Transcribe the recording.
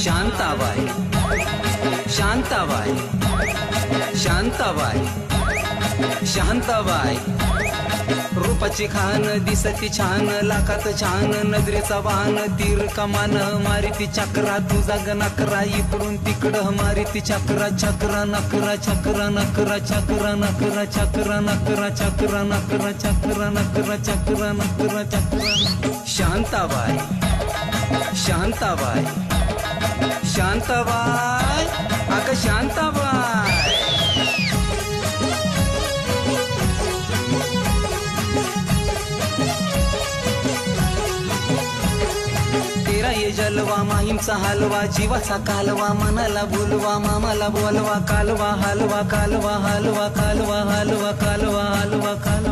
शांताबाई शांताबाई शांताबाई शांताबाई रूपाची खान दिसती छान लाखात छान नजरेचा वाहन तीर कमान मारिती चक्रा तुझा गणकरा इकडून तिकडं मारिती चक्रा चक्रा नकरा चक्रा नकरा चक्रा नकरा चक्रा नकरा चक्रा नकरा चक्रा नकरा चक्रा नकरा चक्रा शांताबाई शांताबाई शांताबाई अगं शांताबाई तेरा ये जलवा माहीमचा हलवा जीवाचा कालवा मनाला बोलवा मामाला बोलवा कालवा हलवा कालवा हलवा कालवा हलवा कालवा हलवा कालवा